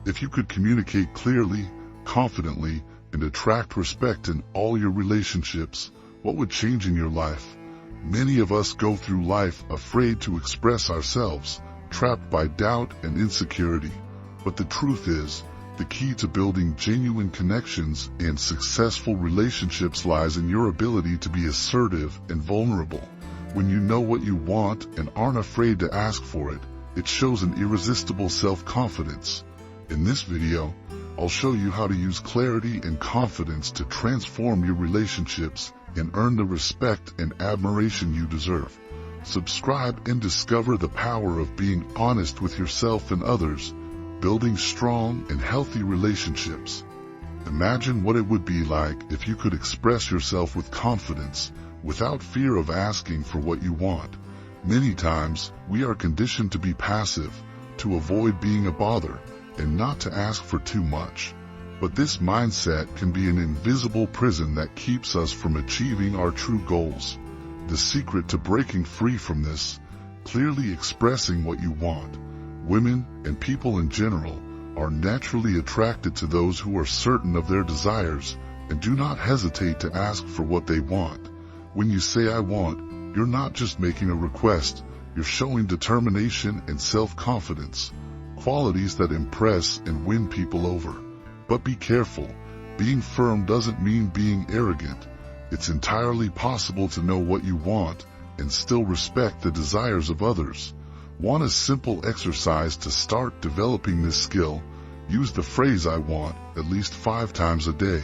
If you could communicate clearly, confidently, and attract respect in all your relationships, what would change in your life? Many of us go through life afraid to express ourselves, trapped by doubt and insecurity. But the truth is, the key to building genuine connections and successful relationships lies in your ability to be assertive and vulnerable. When you know what you want and aren't afraid to ask for it, it shows an irresistible self-confidence. In this video, I'll show you how to use clarity and confidence to transform your relationships and earn the respect and admiration you deserve. Subscribe and discover the power of being honest with yourself and others, building strong and healthy relationships. Imagine what it would be like if you could express yourself with confidence, without fear of asking for what you want. Many times, we are conditioned to be passive, to avoid being a bother, and not to ask for too much. But this mindset can be an invisible prison that keeps us from achieving our true goals. The secret to breaking free from this, clearly expressing what you want. Women, and people in general, are naturally attracted to those who are certain of their desires and do not hesitate to ask for what they want. When you say "I want," you're not just making a request, you're showing determination and self-confidence, qualities that impress and win people over. But be careful, being firm doesn't mean being arrogant. It's entirely possible to know what you want and still respect the desires of others. Want a simple exercise to start developing this skill? Use the phrase "I want" at least 5 times a day.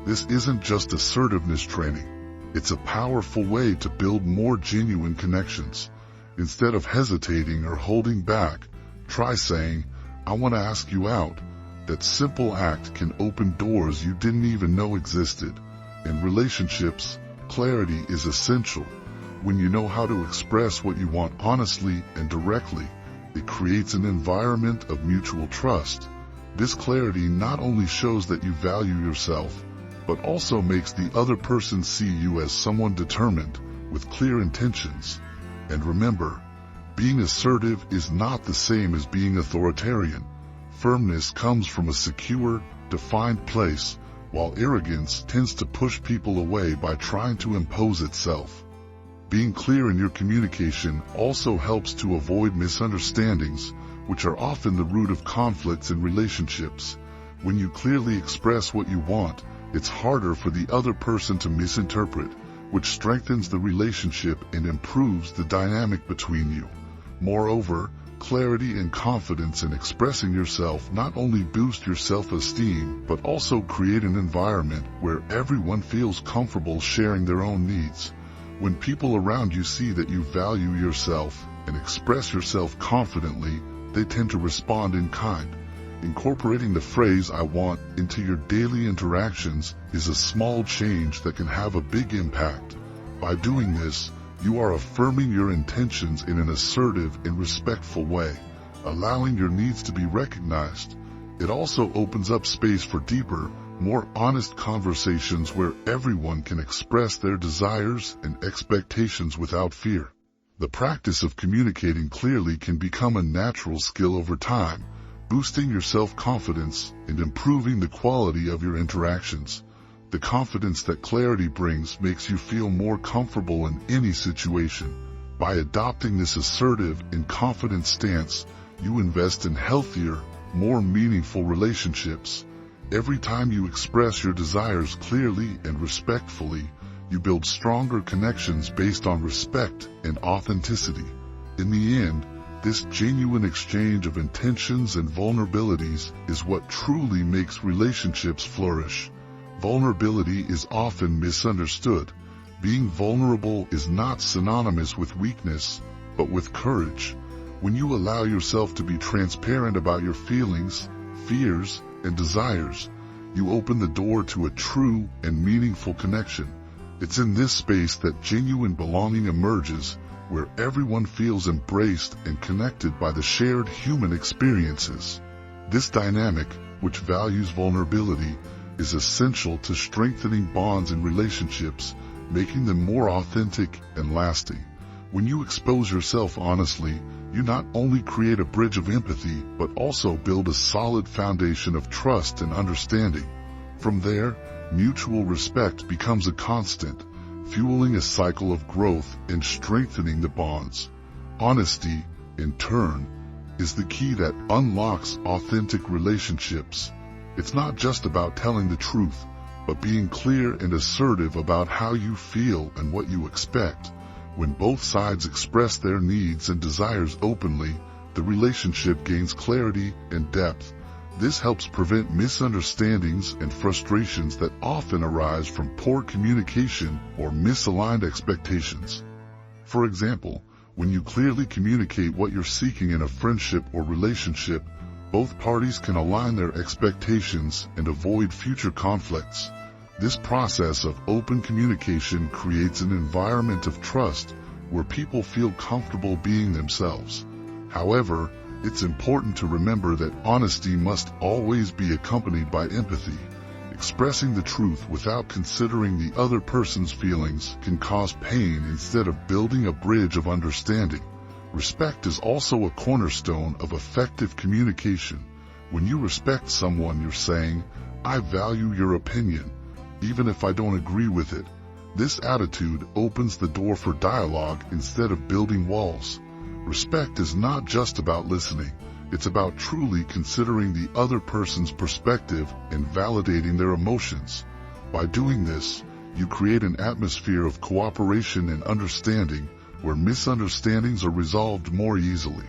This isn't just assertiveness training. It's a powerful way to build more genuine connections. Instead of hesitating or holding back, try saying, "I want to ask you out." That simple act can open doors you didn't even know existed. In relationships, clarity is essential. When you know how to express what you want honestly and directly, it creates an environment of mutual trust. This clarity not only shows that you value yourself, but also makes the other person see you as someone determined, with clear intentions. And remember, being assertive is not the same as being authoritarian. Firmness comes from a secure, defined place, while arrogance tends to push people away by trying to impose itself. Being clear in your communication also helps to avoid misunderstandings, which are often the root of conflicts in relationships. When you clearly express what you want, it's harder for the other person to misinterpret, which strengthens the relationship and improves the dynamic between you. Moreover, clarity and confidence in expressing yourself not only boost your self-esteem, but also create an environment where everyone feels comfortable sharing their own needs. When people around you see that you value yourself and express yourself confidently, they tend to respond in kind. Incorporating the phrase "I want" into your daily interactions is a small change that can have a big impact. By doing this, you are affirming your intentions in an assertive and respectful way, allowing your needs to be recognized. It also opens up space for deeper, more honest conversations where everyone can express their desires and expectations without fear. The practice of communicating clearly can become a natural skill over time, boosting your self-confidence and improving the quality of your interactions. The confidence that clarity brings makes you feel more comfortable in any situation. By adopting this assertive and confident stance, you invest in healthier, more meaningful relationships. Every time you express your desires clearly and respectfully, you build stronger connections based on respect and authenticity. In the end, this genuine exchange of intentions and vulnerabilities is what truly makes relationships flourish. Vulnerability is often misunderstood. Being vulnerable is not synonymous with weakness, but with courage. When you allow yourself to be transparent about your feelings, fears, and desires, you open the door to a true and meaningful connection. It's in this space that genuine belonging emerges, where everyone feels embraced and connected by the shared human experiences. This dynamic, which values vulnerability, is essential to strengthening bonds in relationships, making them more authentic and lasting. When you expose yourself honestly, You not only create a bridge of empathy, but also build a solid foundation of trust and understanding. From there, mutual respect becomes a constant, fueling a cycle of growth and strengthening the bonds. Honesty, in turn, is the key that unlocks authentic relationships. It's not just about telling the truth, but being clear and assertive about how you feel and what you expect. When both sides express their needs and desires openly, the relationship gains clarity and depth. This helps prevent misunderstandings and frustrations that often arise from poor communication or misaligned expectations. For example, when you clearly communicate what you're seeking in a friendship or relationship, both parties can align their expectations and avoid future conflicts. This process of open communication creates an environment of trust where people feel comfortable being themselves. However, it's important to remember that honesty must always be accompanied by empathy. Expressing the truth without considering the other person's feelings can cause pain instead of building a bridge of understanding. Respect is also a cornerstone of effective communication. When you respect someone, you're saying, "I value your opinion, even if I don't agree with it." This attitude opens the door for dialogue instead of building walls. Respect is not just about listening. It's about truly considering the other person's perspective and validating their emotions. By doing this, you create an atmosphere of cooperation and understanding where misunderstandings are resolved more easily.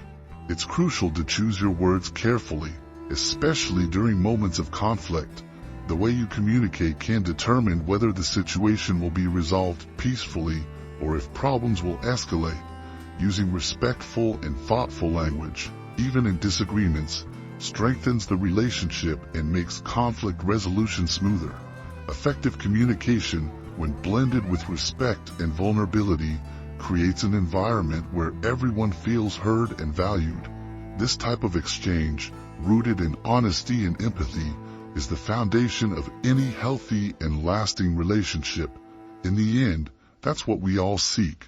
It's crucial to choose your words carefully, especially during moments of conflict. The way you communicate can determine whether the situation will be resolved peacefully or if problems will escalate. Using respectful and thoughtful language, even in disagreements, strengthens the relationship and makes conflict resolution smoother. Effective communication, when blended with respect and vulnerability, creates an environment where everyone feels heard and valued. This type of exchange, rooted in honesty and empathy, is the foundation of any healthy and lasting relationship. In the end, that's what we all seek.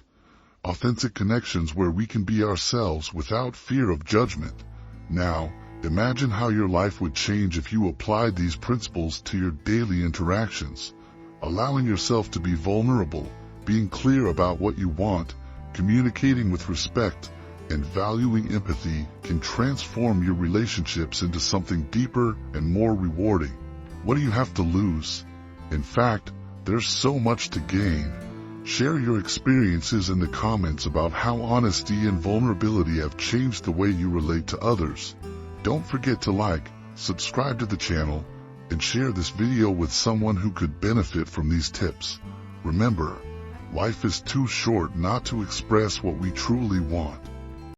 Authentic connections where we can be ourselves without fear of judgment. Now, imagine how your life would change if you applied these principles to your daily interactions. Allowing yourself to be vulnerable, being clear about what you want, communicating with respect, and valuing empathy can transform your relationships into something deeper and more rewarding. What do you have to lose? In fact, there's so much to gain. Share your experiences in the comments about how honesty and vulnerability have changed the way you relate to others. Don't forget to like, subscribe to the channel, and share this video with someone who could benefit from these tips. Remember, life is too short not to express what we truly want.